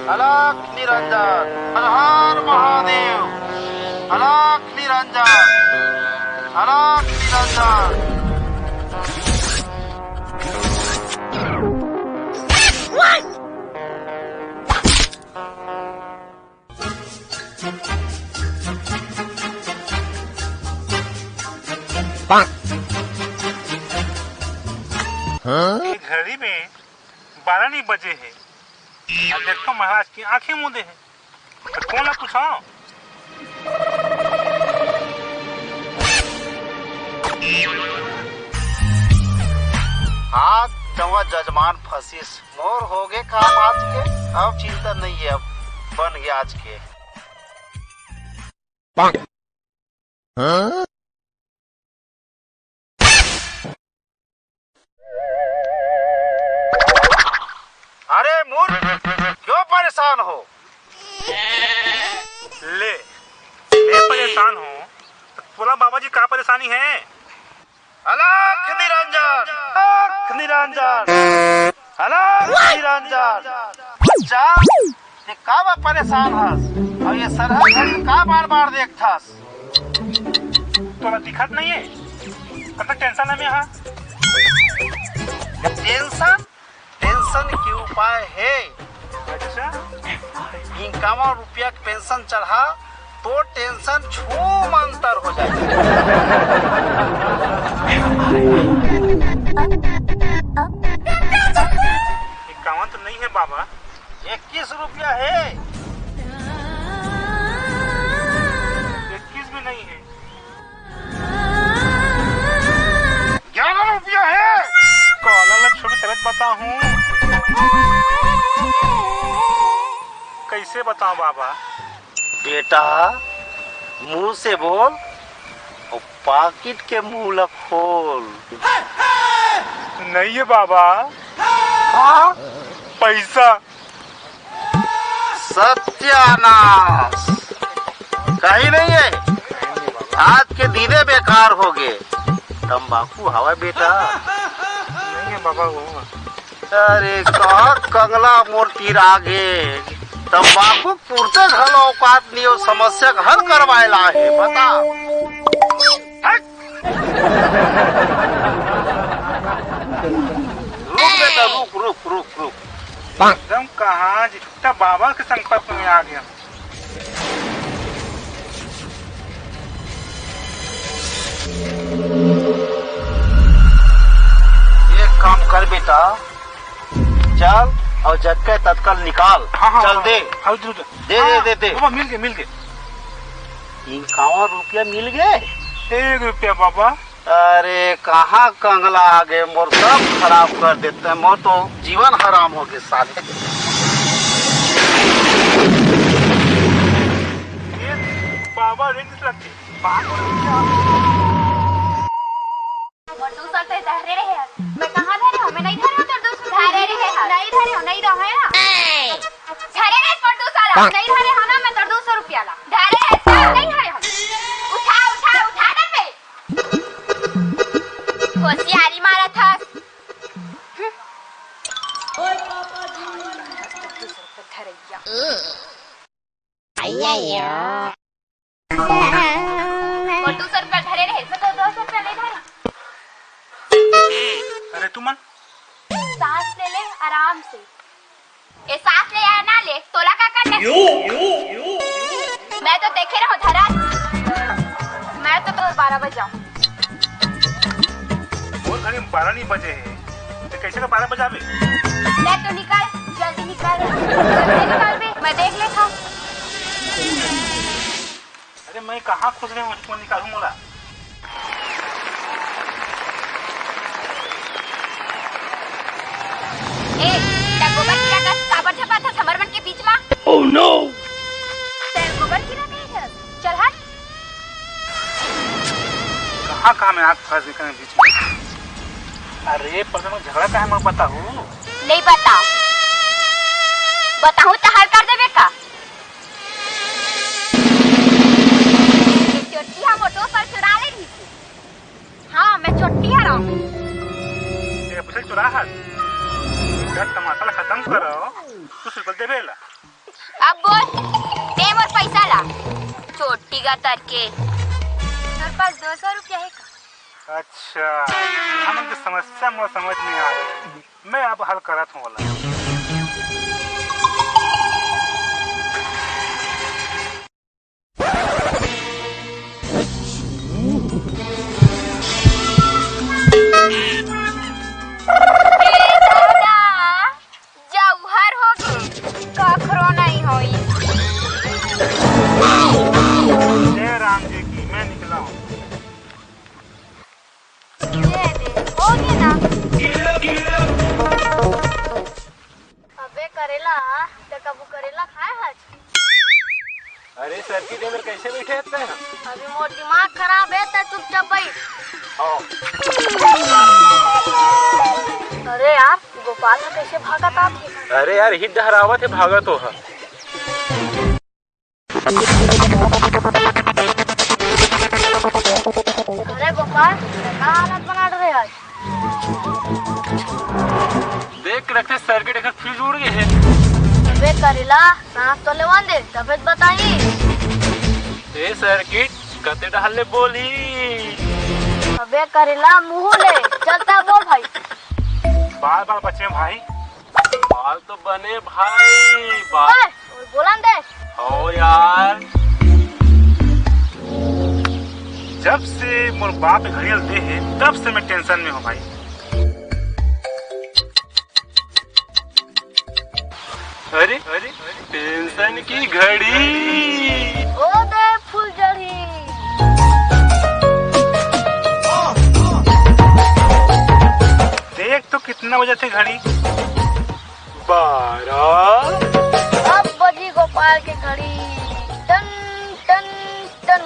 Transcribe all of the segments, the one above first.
अलख निरंजन, हर हर महादेव, अलख निरंजन, अलख निरंजन। घड़ी में 12 नहीं बजे है। अब देखो महाराज की आंखें मूंदे हैं, तो कौन है पूछाओ। आज चौवा जजमान फंसिस मोर हो गए काम आज के। अब चिंता नहीं है, अब बन गया आज के। अरे मूर्ख, क्यों परेशान हो? ले मैं परेशान हूँ तो बोला बाबा जी क्या परेशानी है? अलख निरंजन, अलख निरंजन, अलख निरंजन। बच्चा, ये का बा परेशान हस और ये सरहद घड़ी का बार बार देखथस? तोला दिखत नहीं है? कतना टेंशन है यहाँ? टेंशन टेंशन के उपाय है। अच्छा, इनकामा रुपया की पेंशन चढ़ा तो टेंशन छूम अंतर हो जाए। इक्यावन तो नहीं है बाबा, 21 रुपया है। 21 भी नहीं है। 11 रुपया है। कॉलर लग छोटी तबियत बताऊं, कैसे बताऊं बाबा? बेटा मुंह से बोल और पाकिट के मुंह लग खोल। नहीं है बाबा। हाँ? पैसा। सत्यानाश, कहीं नहीं है। आज के दीदे बेकार हो गए। तंबाकू हवा बेटा। नहीं है बाबा वो। अरे कहा कंगला मोर तीर आगे। तंबाकू पूर्ते घल औकात नहीं हो, समस्या का हल करवाएला है। बता। रुक बेटा, रुक रुक रुक रुक। एकदम कहाँ जितना बाबा के संपर्क में आ गया। एक काम कर बेटा, चल और झटके तत्काल निकाल। हाँ, चल दे। हाँ, दे दे दे दे। बाबा मिल गए। 51 रुपया मिल गए। 1 रुपया बाबा। अरे कहाँ कंगला आ गए, मोर सब खराब कर देते हैं। मोर तो जीवन हराम हो गए साले। ये बाबा रेंज रखे। मैं कहाँ धरे हूँ? मैं नहीं धरे हूँ। धरे रहे नहीं धरे हो, नहीं रहे ना। धरे रहे पर 200 नहीं धरे हो ना। मैं तो 200 रुपया ला धरे है, सब नहीं धरे हो। उठा उठा उठा दे पे। होशियारी मारा था। ओए पापा जी, धरैया आया 200 रुपया धरे रहे, तो 200 रुपया नहीं धरे। अरे तू मन सांस ले ले आराम से। ये सांस ले या ना ले, तोला का करने। मैं तो देखे रहो धरा। मैं तो 12 बजे जाऊँ। और घड़ी 12 नहीं बजे है, तो कैसे का 12 बजा बे? ले तो निकाल, जल्दी निकाल। जल्दी निकाल बे, मैं देख ले था। अरे मैं कहाँ खोज रहे हूँ, मैं निकालूं मोला। गोबर कीड़ा का काबर छपा था समरवन के बीच में। Oh no. गोबर कीड़ा नहीं है। चल हट। कहाँ मैं आग फंस गई बीच में। अरे पर मैं झगड़ा का है, मैं बताऊँ नहीं। बताऊँ तो हर कर देवे का। चोटी हम ऑटो पर चुरा ले रही थी। हाँ मैं चोटी हराऊँ। चुरा तमाशा खत्म करो, तो दे बेला। अब बोल, टेम और पैसा ला। छोटी का तरके मेरे पास 200 रुपया है का? अच्छा, हम समस्या मुझे समझ नहीं आ रही, मैं अब हल करत हूँ वाला। जौहर हो गए, कखरो नहीं होई। जय राम जी की, मैं निकला हूँ। ये दे, हो गया ना। अबे करेला, तो कबू करेला खाए आज? अरे सर की टेबल कैसे बैठे हैं? अभी मोर दिमाग खराब है तो चुपचाप बैठ। अरे यार, गोपाल ने कैसे भागा था? अरे यार हिट हरावत है, भागा तो है। अरे गोपाल, क्या हालत बना रहे आज? देख रखे सर्किट एक फ्यूज उड़ गए हैं। अबे करेला, सांस तो लेवान दे, तबियत बताई। ए सर्किट कते डहले बोली। अबे करेला, मुंह ले, चलता बोल भाई। बाल बाल बचे भाई। बाल तो बने भाई, बाल और बोलन दे। ओ यार, जब से मोर बाप घड़ियल दे है, तब से मैं टेंशन में हूँ भाई। अरे अरे टेंशन की घड़ी। ओ दे फूल जड़ी। देख तो कितना बजे थे घड़ी? 12। अब बजी गोपाल की घड़ी, टन टन टन।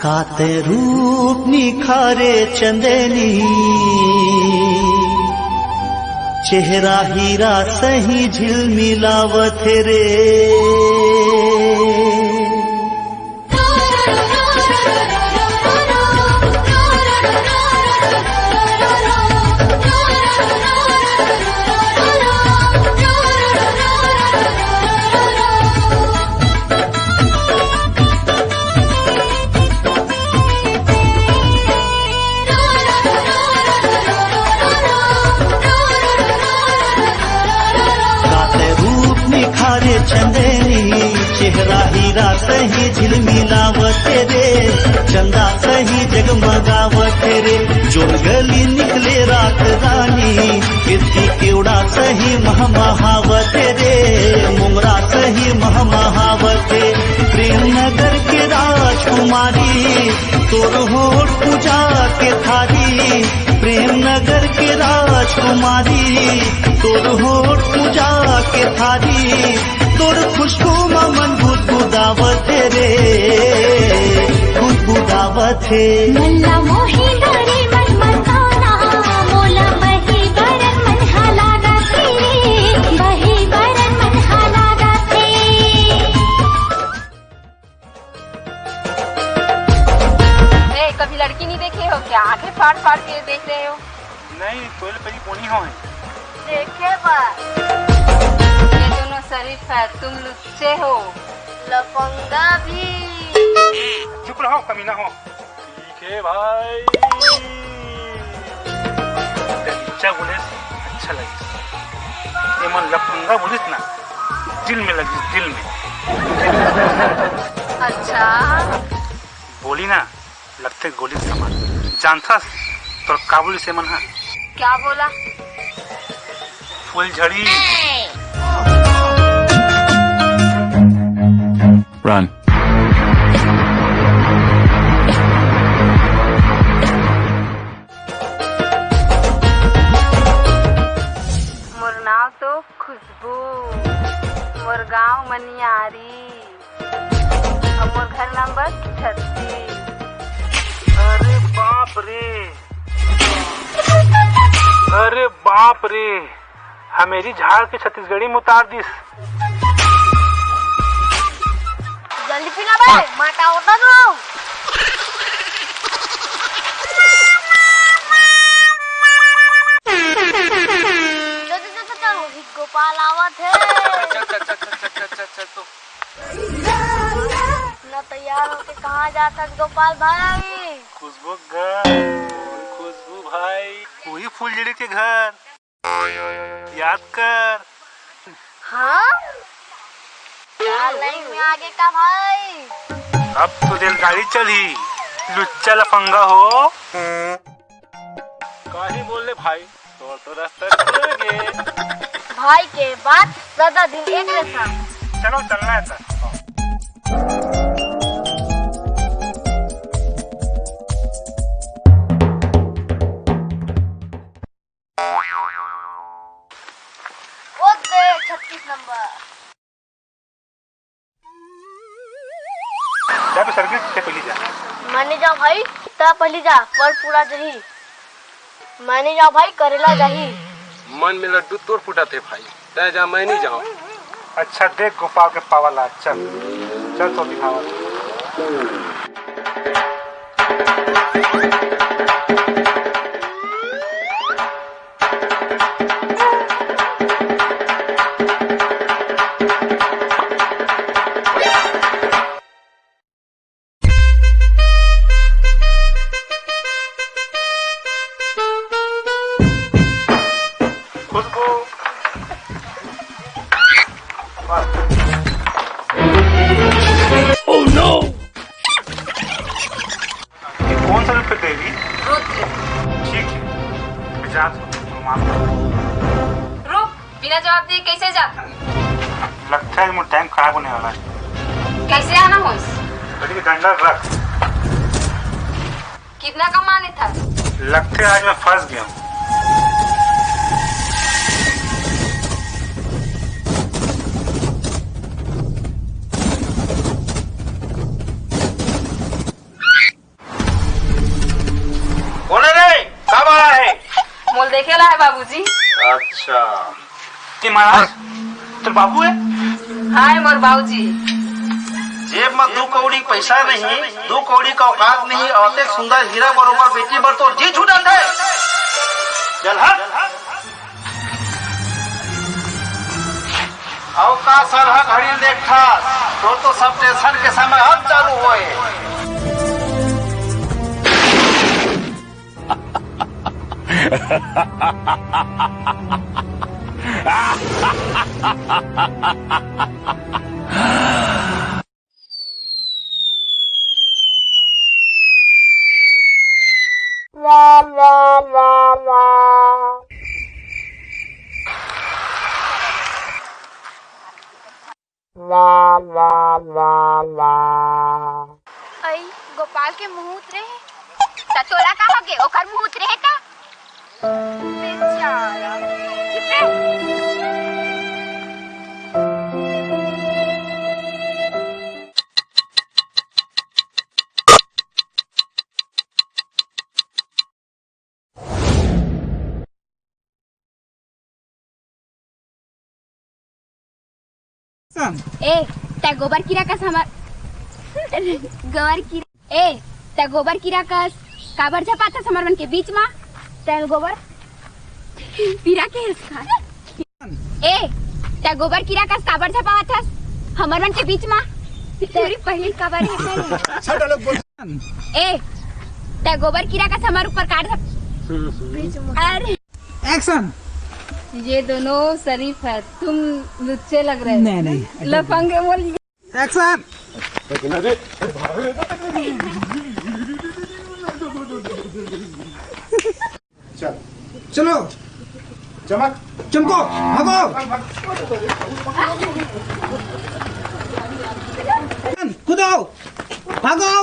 काते रूप निखारे चंदेली, चेहरा हीरा सही झिलमिलावत रे। चंदेली चेहरा हीरा सही झिलमिलावत रे, चंदा सही जगमगावत रे। जोन गली निकले रात रानी, कीर्ति केवड़ा सही महमहावत रे, मुंगरा सही महमहावत। प्रेम नगर के राजकुमारी, तोर होठ पूजा के थारी। प्रेम नगर के राजकुमारी, तोर होठ पूजा के थारी। तोर खुशबू मन गुदगुदावत रे, गुदगुदावत है। मल्ला मोही डरे मन मताना, मोला बही बरन मन हलागा थे, बही बरन मन हलागा थे। कभी लड़की नहीं देखे हो क्या? आंखें फाड़ फाड़ के देख रहे हो? नहीं, कोयल परी पोनी हो है। देखे बा, ये दोनों शरीफ है, तुम लुच्चे हो, लफंगा भी। चुप रहो, कमीना हो। ठीक है भाई। गलीचा बोले अच्छा लगे, ये मन लफंगा बोलिस ना, दिल में लगी, दिल में। अच्छा बोली ना, लगते गोली समान। जानता तो काबुली से मन है। क्या बोला? फुलझड़ी। Run. मोर नाव तो खुशबू, मोर गांव मनियारी, और मोर घर नंबर 36। अरे बाप रे, अरे बाप रे, हमेरी झाड़ के छत्तीसगढ़ी में उतार दिस। जल्दी पीना भाई, माटा होता तो। चल रोहित गोपाल आवत है। चल तो। न तैयार होके कहाँ जाता गोपाल भाई? खुशबू घर, खुशबू भाई, वही फुलझड़ी के घर, याद कर। हाँ? लाइन में आगे का भाई। अब तो रेलगाड़ी चली, लुच्चा लफंगा हो। काहे बोले भाई, तो रास्ता चलेंगे। भाई के बाद ज्यादा दिन एक रेसा। चलो चलना है सर। वो दे 36 नंबर। जा तो सर्विस से पहले जा। माने जा भाई, ता पहली जा, पर पूरा जही। माने जा भाई, करेला जही। मन में लड्डू तोड़ फूटा थे भाई, तय जा मैं नहीं जाऊँ। अच्छा देख गोपाल के पावाला, चल चल तो दिखावा। खुशबू Oh no! ये कौन सा रूप देवी? ठीक है, मिजाज माफ कर। रुक, बिना जवाब दिए कैसे जाता? लगता है मुझे टाइम खराब होने वाला है। कैसे आना हो? गाड़ी के डंडा रख। कितना कमाने था? लगता है आज मैं फंस गया हूँ। कौन है रे? कब आ रहा है? मोल देखेला है बाबूजी। अच्छा, ये महाराज तो बाबू है। हाय मोर बाबूजी। जेब में 2 कौड़ी पैसा नहीं, 2 कौड़ी का औकात नहीं, और एक सुंदर हीरा बरोबर बेटी बर तो जी छूटत है। चल हट। आओ का सरह घड़ी देखा, तो सब टेंशन के समय अब चालू होए। आई गोपाल के मुहूर्त रहे त तोरा का हो गे ओकर मुहूर्त रहे का बेचारा कितने ए ता गोबर कीड़ा का हमार गोबर कीड़ा ए ता गोबर कीड़ा का काबर झपाता समरवन के बीच में ता गोबर पीरा के इसका ए ता गोबर कीड़ा का काबर झपावा था हमरवन के बीच में तेरी पहली काबर है छोटा लोग बोल ए ता गोबर कीड़ा का हमार ऊपर काट अरे एक्शन। ये दोनों शरीफ है, तुम लुच्चे लग रहे हो। नहीं लफंगे बोल एक्शन। चलो चमक चमको भागो कूदो भागो